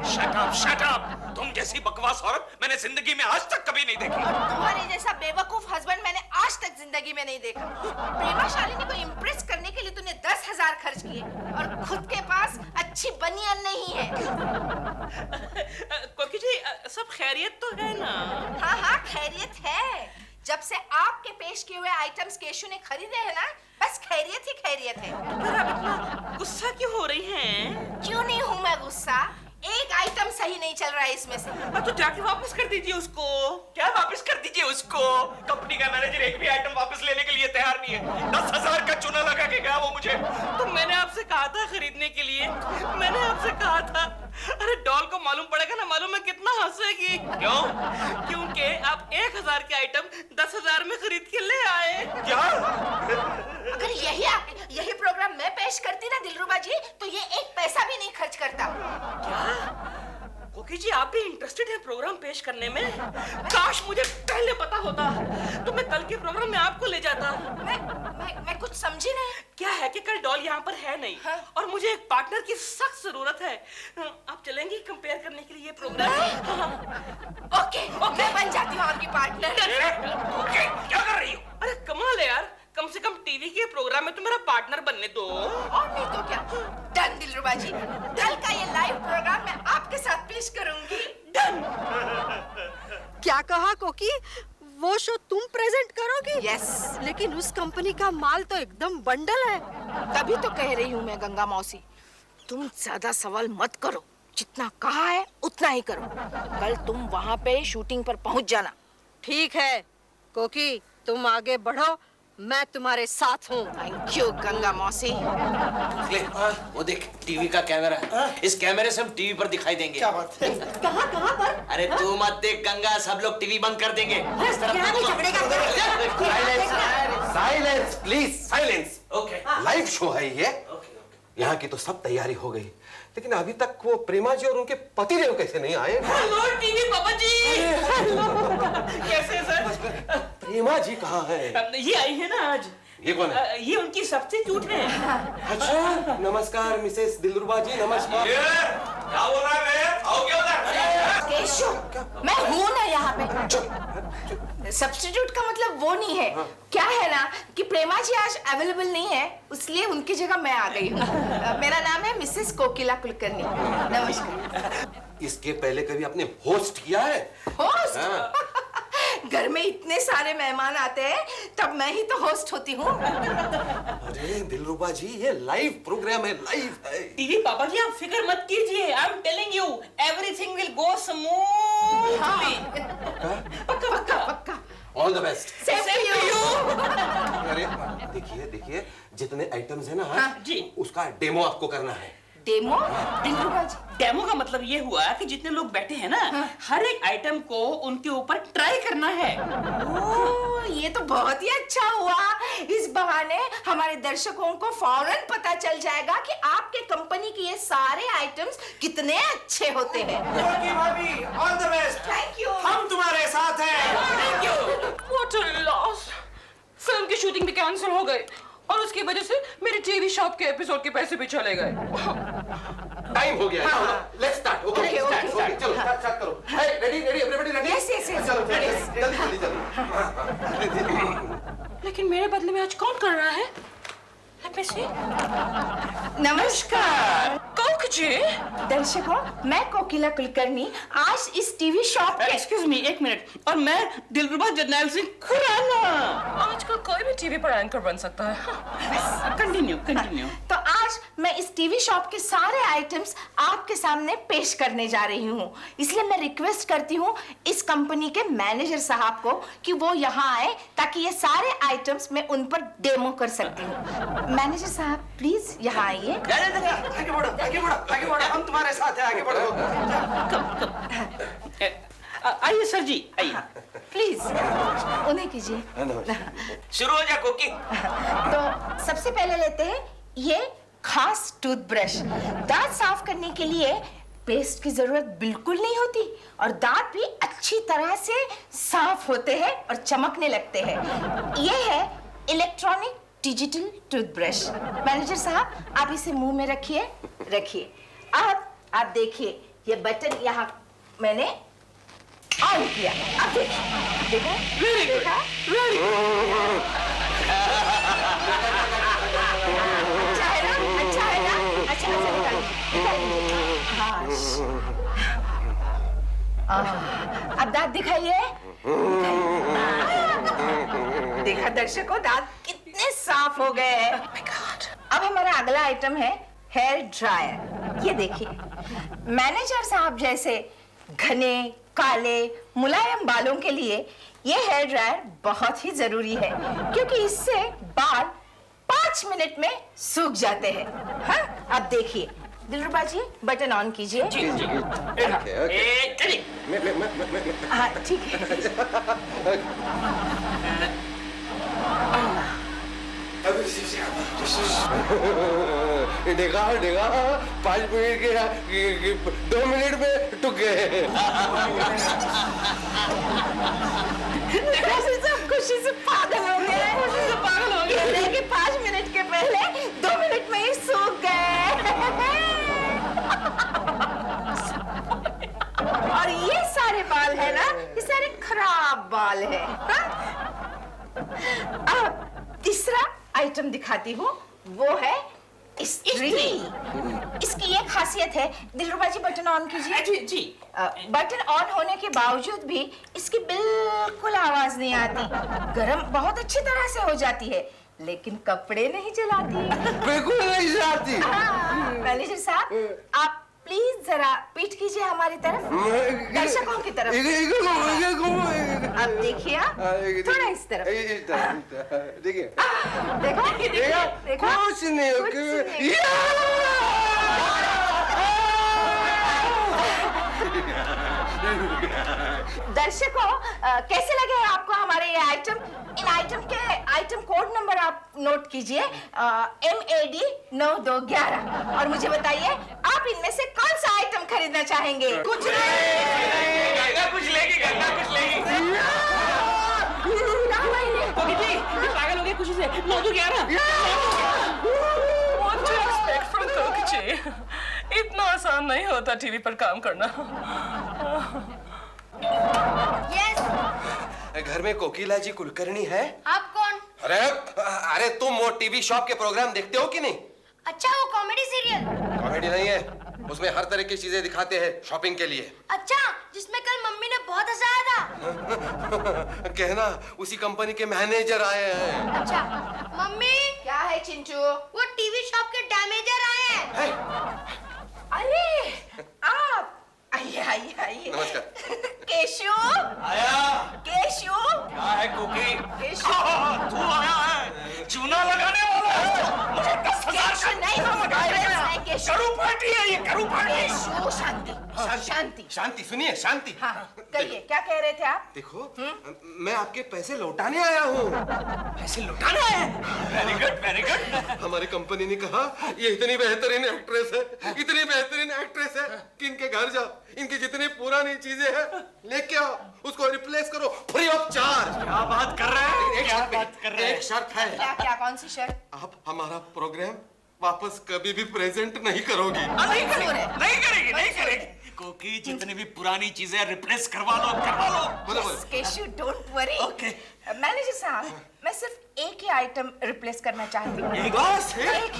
Shut up. तुम जैसी बकवास औरत मैंने जिंदगी में आज तक कभी नहीं देखी। तुम्हारे जैसा बेवकूफ हस्बैंड मैंने आज तक जिंदगी में नहीं देखा। प्रेमा शालिनी को इम्प्रेस करने के लिए तूने 10,000 खर्च किए और खुद के पास अच्छी बनियान नहीं है। कोकी जी, सब खैरियत तो है ना? हाँ, खैरियत है। जब से आपके पेश किए हुए आइटम्स केशु ने खरीदे हैं ना, बस खैरियत ही खैरियत है। पर आप इतना गुस्सा क्यों हो रही हैं? क्यों नहीं हूँ मैं गुस्सा? एक आइटम सही नहीं चल रहा है इसमें से। तो जाके वापस कर दीजिए उसको। क्या वापस कर दीजिए उसको? कंपनी का मैनेजर एक भी आइटम वापस लेने के लिए तैयार नहीं है। 10,000 का चूना लगा के गया वो मुझे। तो मैंने आपसे कहा था खरीदने के लिए, मैंने आपसे कहा था। अरे डॉल को मालूम पड़ेगा ना, मालूम है कितना हंसेगी। क्यों? क्योंकि आप 1,000 के आइटम 10,000 में खरीद के ले आए। क्या? अगर यही प्रोग्राम मैं पेश करती ना दिलरुबा जी, तो ये एक पैसा भी नहीं खर्च करता। क्या? कोकी जी, आप भी इंटरेस्टेड हैं प्रोग्राम पेश करने में? काश मुझे पहले पता होता तो मैं कल के प्रोग्राम में आपको ले जाता। मैं कुछ समझी नहीं। क्या है? है कि कल डॉल यहाँ पर है नहीं और मुझे एक पार्टनर की सख्त जरूरत है। आप चलेंगी कंपेयर करने के लिए ये प्रोग्राम? ओके, मैं बन जाती हूँ आपकी पार्टनर। ओके, क्या कर रही हो? अरे कमाल है यार, कम से कम टीवी के प्रोग्राम में तो मेरा पार्टनर बनने दो। और नहीं तो क्या। डन दिलरुबा जी, कल का ये लाइव प्रोग्राम मैं आपके साथ पेश करूंगी। डन। क्या कहा कोकी? वो शो तुम प्रेजेंट करोगी? यस। लेकिन उस कंपनी का माल तो एकदम बंडल है। तभी तो कह रही हूँ मैं गंगा मौसी, तुम ज्यादा सवाल मत करो, जितना कहा है उतना ही करो। कल तुम वहाँ पे शूटिंग पर पहुँच जाना। ठीक है कोकी, तुम आगे बढ़ो, मैं तुम्हारे साथ हूँ। थैंक यू गंगा मौसी। ले, वो देख टीवी का कैमरा, इस कैमरे से हम टीवी पर दिखाई देंगे। क्या बात है? कहाँ पर? अरे तू मत देख गंगा, सब लोग टीवी बंद कर देंगे। इस तरफ silence please, silence. Okay, live show है ये। यहाँ की तो सब तैयारी हो गई, लेकिन अभी तक वो प्रेमा जी और उनके पतिदेव कैसे नहीं आए? हेलो टीवी पापा जी। कैसे सर? प्रेमा जी कहाँ है? ये आई है ना आज। ये कौन है? ये उनकी सब्स्टिट्यूट है। अच्छा, नमस्कार मिसेस दिलरुबा जी, नमस्कार। क्या बोल रहा है? आओ क्या केशव, मैं हूँ ना यहाँ पे। सब्स्टिट्यूट का मतलब वो नहीं है। क्या है ना कि प्रेमा जी आज अवेलेबल नहीं है, इसलिए उनकी जगह मैं आ गई हूँ। मेरा नाम है मिसेस कोकिला कुलकर्णी। नमस्कार। इसके पहले कभी आपने होस्ट किया है? होस्ट? घर में इतने सारे मेहमान आते हैं, तब मैं ही तो होस्ट होती हूँ। अरे दिलरुबा जी, ये लाइव प्रोग्राम है, लाइव है। टीवी पापा जी आप फिक्र मत कीजिए, I am telling you everything will go smoothly. पक्का पक्का पक्का। All the best. Same to you. अरे देखिए जितने आइटम्स है ना जी, उसका डेमो आपको करना है। डेमो? डेमो का मतलब ये हुआ कि जितने लोग बैठे हैं ना, हर एक आइटम को उनके ऊपर ट्राई करना है। ओह, ये तो बहुत ही अच्छा हुआ। इस बहाने हमारे दर्शकों को फौरन पता चल जाएगा कि आपके कंपनी के ये सारे आइटम्स कितने अच्छे होते हैं। भाभी, all the best. Thank you. हम तुम्हारे साथ हैं। Thank you. What a loss! Film की शूटिंग भी कैंसिल हो गई और उसकी वजह से मेरे टीवी शॉप के एपिसोड के पैसे भी चले गए। टाइम हो गया है। Let's start. ओके, चलो स्टार्ट करो। Ready everybody ready? Yes yes yes. चलो जल्दी। लेकिन मेरे बदले में आज कौन कर रहा है? Let me see. नमस्कार कोक जी। दर्शकों, मैं कोकिला कुलकर्णी आज इस टीवी शॉप के। एक्सक्यूज मी, एक मिनट। और मैं दिलरुबा जरनैल सिंह खुराना। आजकल कोई भी टीवी पर एंकर बन सकता है। कंटिन्यू। तो आज मैं इस टीवी शॉप के सारे आइटम्स आपके सामने पेश करने जा रही हूँ, इसलिए मैं रिक्वेस्ट करती हूँ इस कंपनी के मैनेजर साहब को कि वो यहाँ आए ताकि ये सारे आइटम्स मैं उन पर डेमो कर सकती हूँ। मैनेजर साहब प्लीज यहाँ आइए। आगे बढ़ो, हम तुम्हारे साथ हैं, आगे बढ़ो। आइए सर जी, आइए। प्लीज उन्हें कीजिए। शुरू हो जा कोकी। तो सबसे पहले लेते हैं ये खास टूथब्रश। दांत साफ करने के लिए पेस्ट की जरूरत बिल्कुल नहीं होती और दांत भी अच्छी तरह से साफ होते हैं और चमकने लगते हैं। ये है इलेक्ट्रॉनिक डिजिटल टूथब्रश। मैनेजर साहब, आप इसे मुंह में रखिए। अब आप देखिए, ये बटन यहाँ मैंने ऑन किया। अब देखा? अच्छा है ना? अच्छा अब दांत दिखाइए। देखा दर्शकों, दांत कितने साफ हो गए हैं। अब हमारा अगला आइटम है हेयर ड्रायर। ये देखिए, मैनेजर साहब जैसे घने काले मुलायम बालों के लिए ये हेयर ड्रायर बहुत ही जरूरी है, क्योंकि इससे बाल 5 मिनट में सूख जाते हैं। हाँ, अब देखिए दिलरुबा जी, बटन ऑन कीजिए। हाँ ठीक है। देखा 5 मिनट के 2 मिनट में टूट गए। सब खुशी से पागल हो गए। 5 मिनट के पहले क्या बाल है। अब तीसरा आइटम दिखाती हूँ, वो है स्त्री। इसकी ये खासियत है, दिलरुबा जी बटन ऑन कीजिए। जी जी। बटन ऑन होने के बावजूद भी इसकी बिल्कुल आवाज नहीं आती। गरम बहुत अच्छी तरह से हो जाती है, लेकिन कपड़े नहीं जलाती। बिल्कुल नहीं जलाती। मैनेजर साहब, आप प्लीज जरा पीठ कीजिए हमारी तरफ, दर्शकों की तरफ। अब देखिए, थोड़ा इस तरफ। देखिए, देखो कुछ नहीं। दर्शकों, कैसे लगे आपको हमारे ये आइटम? इन आइटम के आइटम कोड नंबर आप नोट कीजिए, MAD 9211, और मुझे बताइए आप इनमें से कौन सा आइटम खरीदना चाहेंगे? कुछ नहीं। गंगा कुछ लेगी, गंगा कुछ लेगी। पागल हो गए खुशी से। 9211। What to expect from कोकी? इतना आसान नहीं होता टीवी पर काम करना। घर में कोकिला जी कुलकर्णी है? आप कौन? अरे तुम वो टीवी शॉप के प्रोग्राम देखते हो कि नहीं? अच्छा, वो कॉमेडी सीरियल। कॉमेडी नहीं है, उसमें हर तरह की चीजें दिखाते हैं शॉपिंग के लिए। अच्छा, जिसमें कल मम्मी ने बहुत हंसाया था। कहना उसी कंपनी के मैनेजर आए हैं। अच्छा, मम्मी। क्या है चिंटू? वो टीवी शॉप के डैमेजर आए हैं। अरे आप आइए आइए आइए। नमस्कार। केशु आया। केशु क्या है कोकी? केशु तू आया है, चूना लगाने वाला है। मुझे 10,000 नहीं केशु, करू पार्टी है ये, करू पार्टी। केशु, शांति शांति शांति, सुनिए शांति। हाँ, कहिए क्या कह रहे थे आप? देखो, मैं आपके पैसे लौटाने आया हूँ। पैसे लौटाना है? Very good, very good. हमारी कंपनी ने कहा ये इतनी बेहतरीन एक्ट्रेस है, इतनी बेहतरीन एक्ट्रेस है कि इनके घर जाओ, इनकी जितनी पुरानी चीजें हैं लेके आओ, उसको रिप्लेस करो फ्री ऑफ चार्ज। क्या बात कर रहे हैं? एक शर्त है। क्या कौन सी शर्त? आप हमारा प्रोग्राम वापस कभी भी प्रेजेंट नहीं करोगी। नहीं करेगी, नहीं करेगी। कोकी, जितनी भी पुरानी चीजें रिप्लेस करवा लो। Keshu, don't worry. Okay. Manager साहब, मैं सिर्फ एक ही आइटम रिप्लेस करना चाहती हूँ। एक?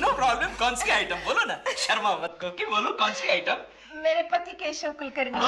No problem. कौन सी आइटम? बोलो ना, शर्मा मत कोकी, बोलो कौन सी आइटम? मेरे पति केशव कुलकर्णी।